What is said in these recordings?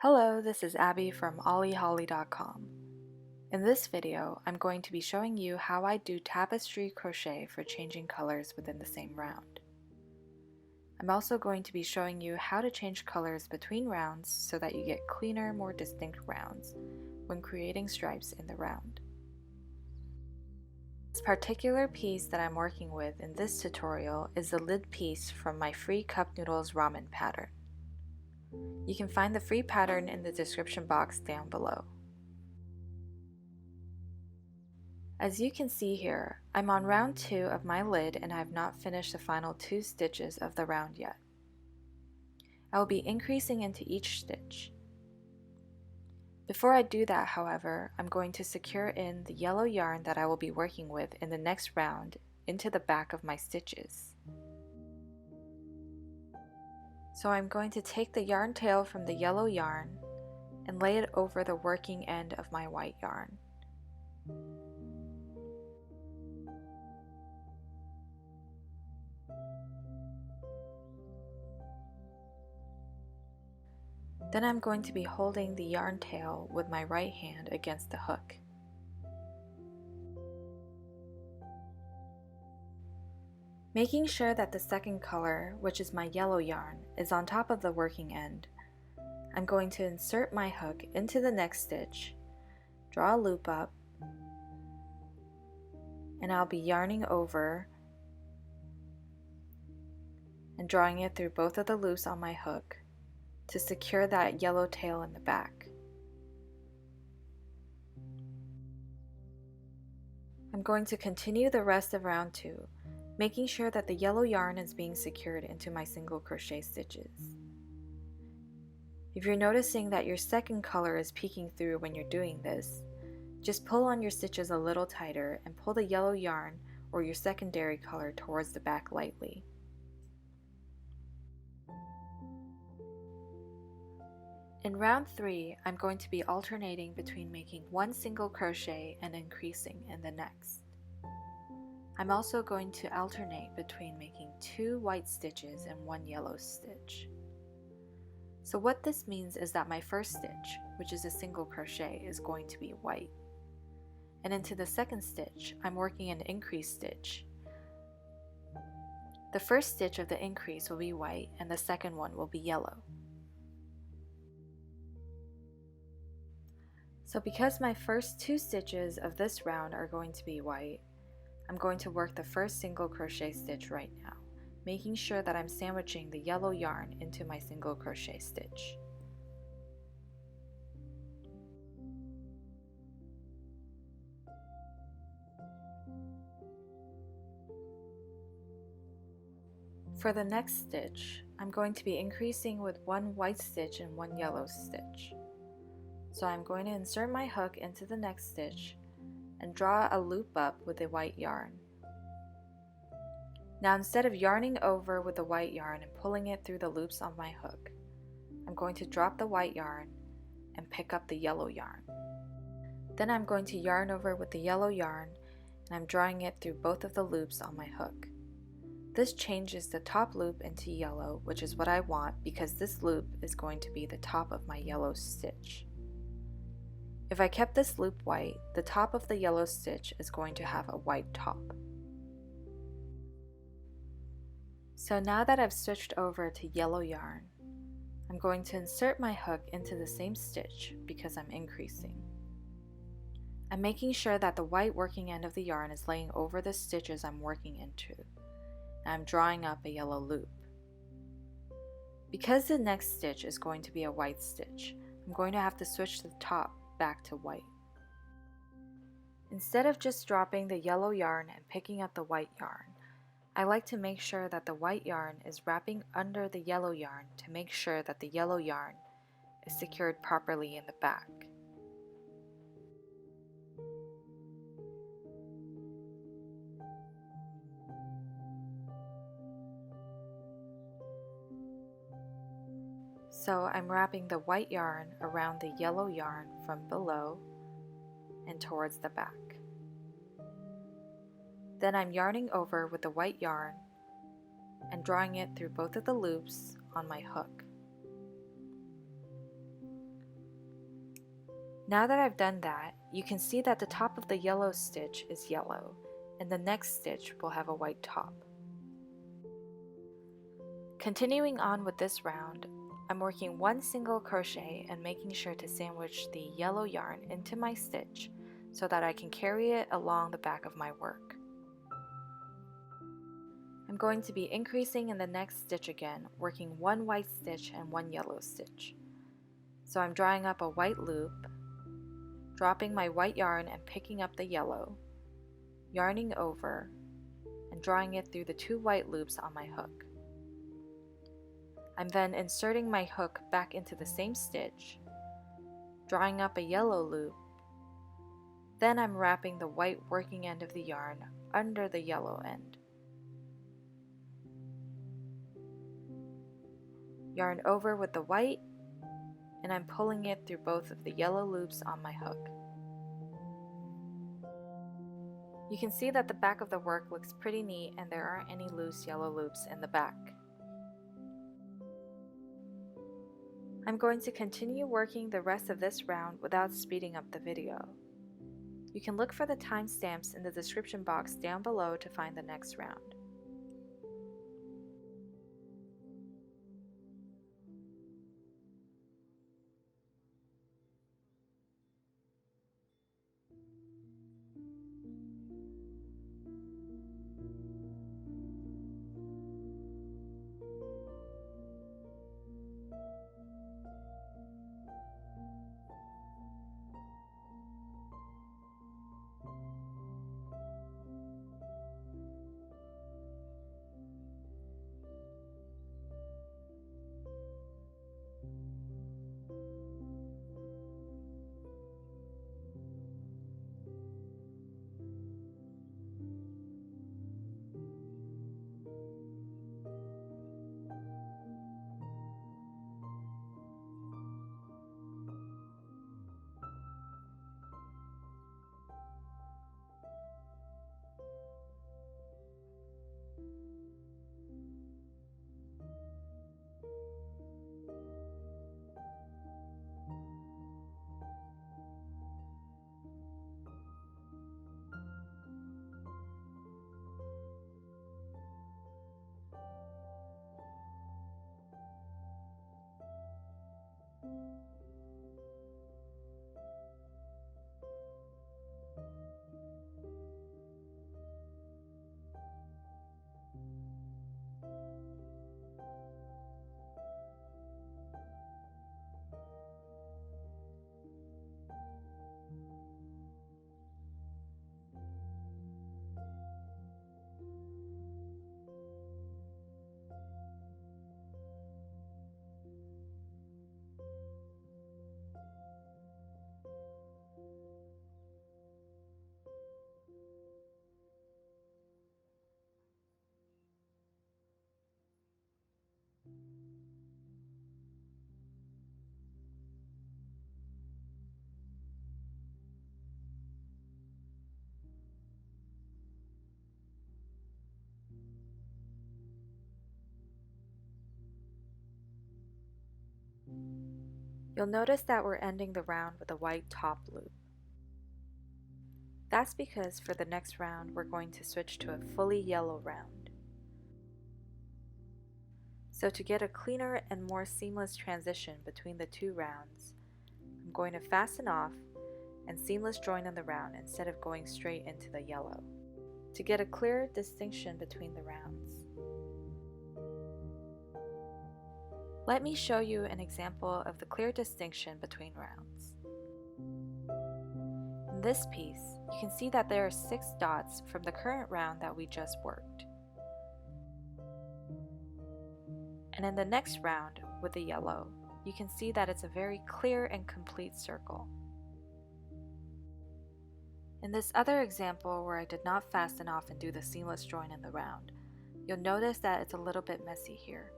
Hello, this is Abby from OllieHolly.com. In this video, I'm going to be showing you how I do tapestry crochet for changing colors within the same round. I'm also going to be showing you how to change colors between rounds so that you get cleaner, more distinct rounds when creating stripes in the round. This particular piece that I'm working with in this tutorial is the lid piece from my free cup noodles ramen pattern. You can find the free pattern in the description box down below. As you can see here, I'm on round 2 of my lid and I have not finished the final 2 stitches of the round yet. I will be increasing into each stitch. Before I do that, however, I'm going to secure in the yellow yarn that I will be working with in the next round into the back of my stitches. So I'm going to take the yarn tail from the yellow yarn and lay it over the working end of my white yarn. Then I'm going to be holding the yarn tail with my right hand against the hook. Making sure that the second color, which is my yellow yarn, is on top of the working end, I'm going to insert my hook into the next stitch, draw a loop up, and I'll be yarning over and drawing it through both of the loops on my hook to secure that yellow tail in the back. I'm going to continue the rest of round 2, making sure that the yellow yarn is being secured into my single crochet stitches. If you're noticing that your second color is peeking through when you're doing this, just pull on your stitches a little tighter and pull the yellow yarn or your secondary color towards the back lightly. In round 3, I'm going to be alternating between making one single crochet and increasing in the next. I'm also going to alternate between making 2 white stitches and 1 yellow stitch. So what this means is that my first stitch, which is a single crochet, is going to be white. And into the second stitch, I'm working an increase stitch. The first stitch of the increase will be white and the second one will be yellow. So because my first 2 stitches of this round are going to be white, I'm going to work the first single crochet stitch right now, making sure that I'm sandwiching the yellow yarn into my single crochet stitch. For the next stitch, I'm going to be increasing with 1 white stitch and 1 yellow stitch. So I'm going to insert my hook into the next stitch and draw a loop up with the white yarn. Now instead of yarning over with the white yarn and pulling it through the loops on my hook, I'm going to drop the white yarn and pick up the yellow yarn. Then I'm going to yarn over with the yellow yarn and I'm drawing it through both of the loops on my hook. This changes the top loop into yellow, which is what I want because this loop is going to be the top of my yellow stitch. If I kept this loop white, the top of the yellow stitch is going to have a white top. So now that I've switched over to yellow yarn, I'm going to insert my hook into the same stitch because I'm increasing. I'm making sure that the white working end of the yarn is laying over the stitches I'm working into, and I'm drawing up a yellow loop. Because the next stitch is going to be a white stitch, I'm going to have to switch the top back to white. Instead of just dropping the yellow yarn and picking up the white yarn, I like to make sure that the white yarn is wrapping under the yellow yarn to make sure that the yellow yarn is secured properly in the back. So I'm wrapping the white yarn around the yellow yarn from below and towards the back. Then I'm yarning over with the white yarn and drawing it through both of the loops on my hook. Now that I've done that, you can see that the top of the yellow stitch is yellow, and the next stitch will have a white top. Continuing on with this round, I'm working one single crochet and making sure to sandwich the yellow yarn into my stitch so that I can carry it along the back of my work. I'm going to be increasing in the next stitch again, working one white stitch and one yellow stitch. So I'm drawing up a white loop, dropping my white yarn and picking up the yellow, yarning over, and drawing it through the two white loops on my hook. I'm then inserting my hook back into the same stitch, drawing up a yellow loop, then I'm wrapping the white working end of the yarn under the yellow end. Yarn over with the white, and I'm pulling it through both of the yellow loops on my hook. You can see that the back of the work looks pretty neat and there aren't any loose yellow loops in the back. I'm going to continue working the rest of this round without speeding up the video. You can look for the timestamps in the description box down below to find the next round. You'll notice that we're ending the round with a white top loop. That's because for the next round we're going to switch to a fully yellow round. So to get a cleaner and more seamless transition between the two rounds, I'm going to fasten off and seamless join in the round instead of going straight into the yellow, to get a clear distinction between the rounds. Let me show you an example of the clear distinction between rounds. In this piece, you can see that there are 6 dots from the current round that we just worked. And in the next round, with the yellow, you can see that it's a very clear and complete circle. In this other example where I did not fasten off and do the seamless join in the round, you'll notice that it's a little bit messy here.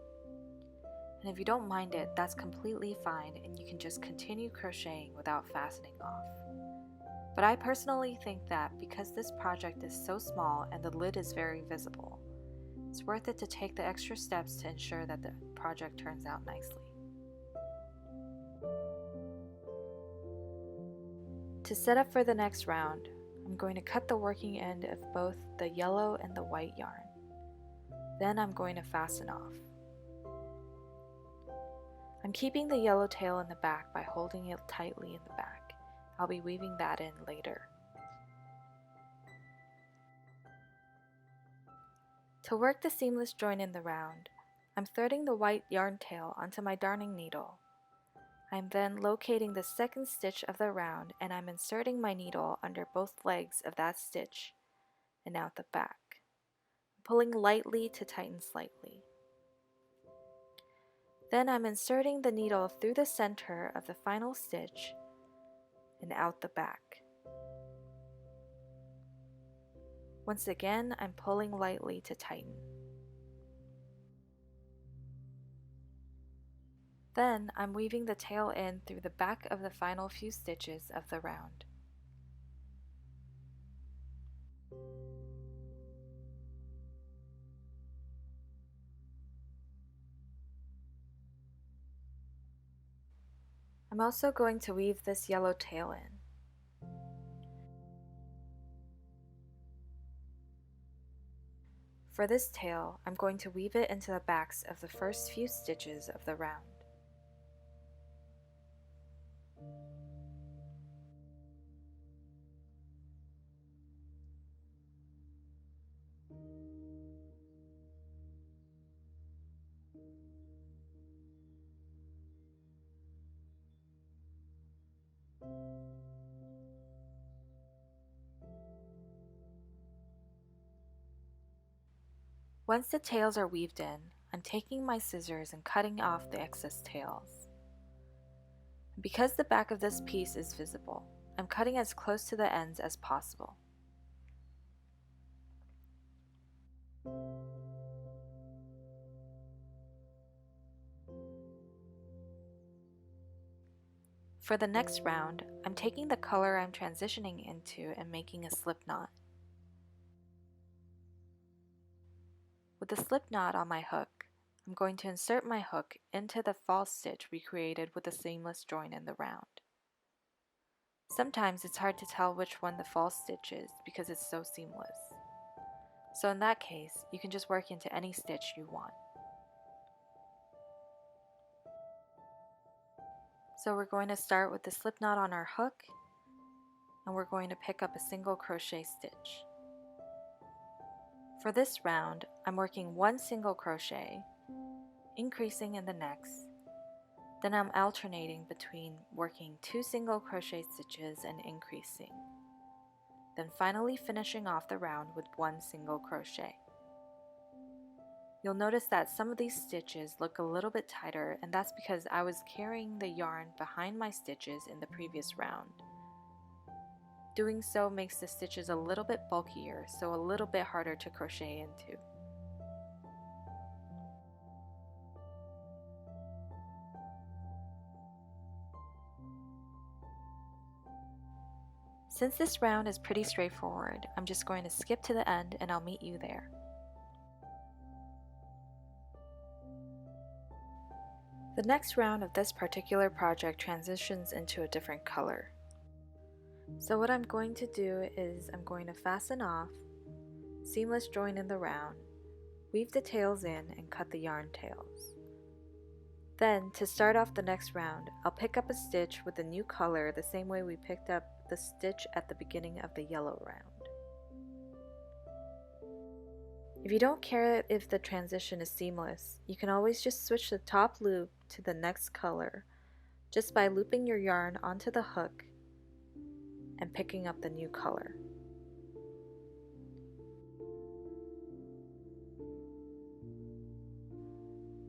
And if you don't mind it, that's completely fine and you can just continue crocheting without fastening off. But I personally think that because this project is so small and the lid is very visible, it's worth it to take the extra steps to ensure that the project turns out nicely. To set up for the next round, I'm going to cut the working end of both the yellow and the white yarn. Then I'm going to fasten off. I'm keeping the yellow tail in the back by holding it tightly in the back. I'll be weaving that in later. To work the seamless join in the round, I'm threading the white yarn tail onto my darning needle. I'm then locating the second stitch of the round and I'm inserting my needle under both legs of that stitch and out the back, pulling lightly to tighten slightly. Then I'm inserting the needle through the center of the final stitch and out the back. Once again, I'm pulling lightly to tighten. Then I'm weaving the tail in through the back of the final few stitches of the round. I'm also going to weave this yellow tail in. For this tail, I'm going to weave it into the backs of the first few stitches of the round. Once the tails are weaved in, I'm taking my scissors and cutting off the excess tails. Because the back of this piece is visible, I'm cutting as close to the ends as possible. For the next round, I'm taking the color I'm transitioning into and making a slip knot. With the slip knot on my hook, I'm going to insert my hook into the false stitch we created with the seamless join in the round. Sometimes it's hard to tell which one the false stitch is because it's so seamless. So in that case, you can just work into any stitch you want. So we're going to start with the slip knot on our hook, and we're going to pick up a single crochet stitch. For this round, I'm working one single crochet, increasing in the next. Then I'm alternating between working 2 single crochet stitches and increasing. Then finally finishing off the round with 1 single crochet. You'll notice that some of these stitches look a little bit tighter, and that's because I was carrying the yarn behind my stitches in the previous round. Doing so makes the stitches a little bit bulkier, so a little bit harder to crochet into. Since this round is pretty straightforward, I'm just going to skip to the end and I'll meet you there. The next round of this particular project transitions into a different color. So what I'm going to do is I'm going to fasten off, seamless join in the round, weave the tails in and cut the yarn tails. Then to start off the next round, I'll pick up a stitch with a new color the same way we picked up the stitch at the beginning of the yellow round. If you don't care if the transition is seamless, you can always just switch the top loop to the next color just by looping your yarn onto the hook and picking up the new color.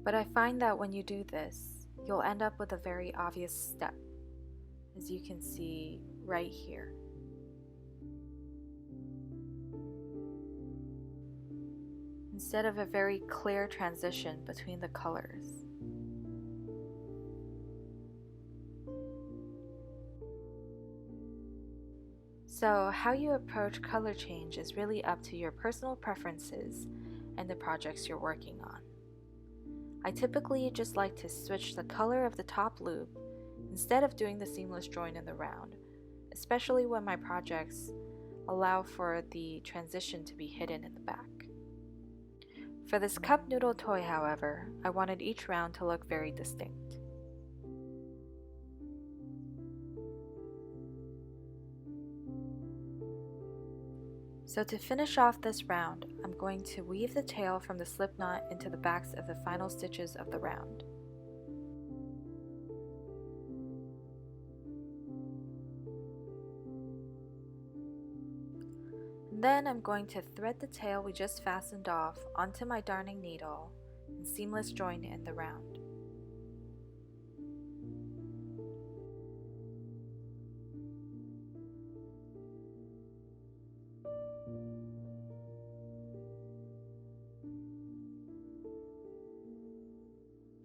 But I find that when you do this, you'll end up with a very obvious step, as you can see right here. Instead of a very clear transition between the colors. So how you approach color change is really up to your personal preferences and the projects you're working on. I typically just like to switch the color of the top loop instead of doing the seamless join in the round, especially when my projects allow for the transition to be hidden in the back. For this cup noodle toy, however, I wanted each round to look very distinct. So to finish off this round, I'm going to weave the tail from the slip knot into the backs of the final stitches of the round. Then I'm going to thread the tail we just fastened off onto my darning needle and seamless join in the round.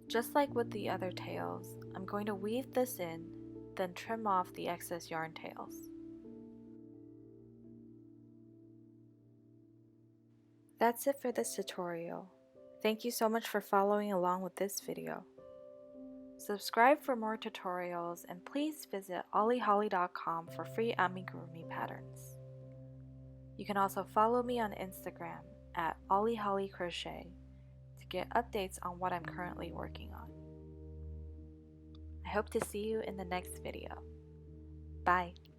Just like with the other tails, I'm going to weave this in, then trim off the excess yarn tails. That's it for this tutorial. Thank you so much for following along with this video. Subscribe for more tutorials and please visit ollieholly.com for free amigurumi patterns. You can also follow me on Instagram at olliehollycrochet to get updates on what I'm currently working on. I hope to see you in the next video. Bye!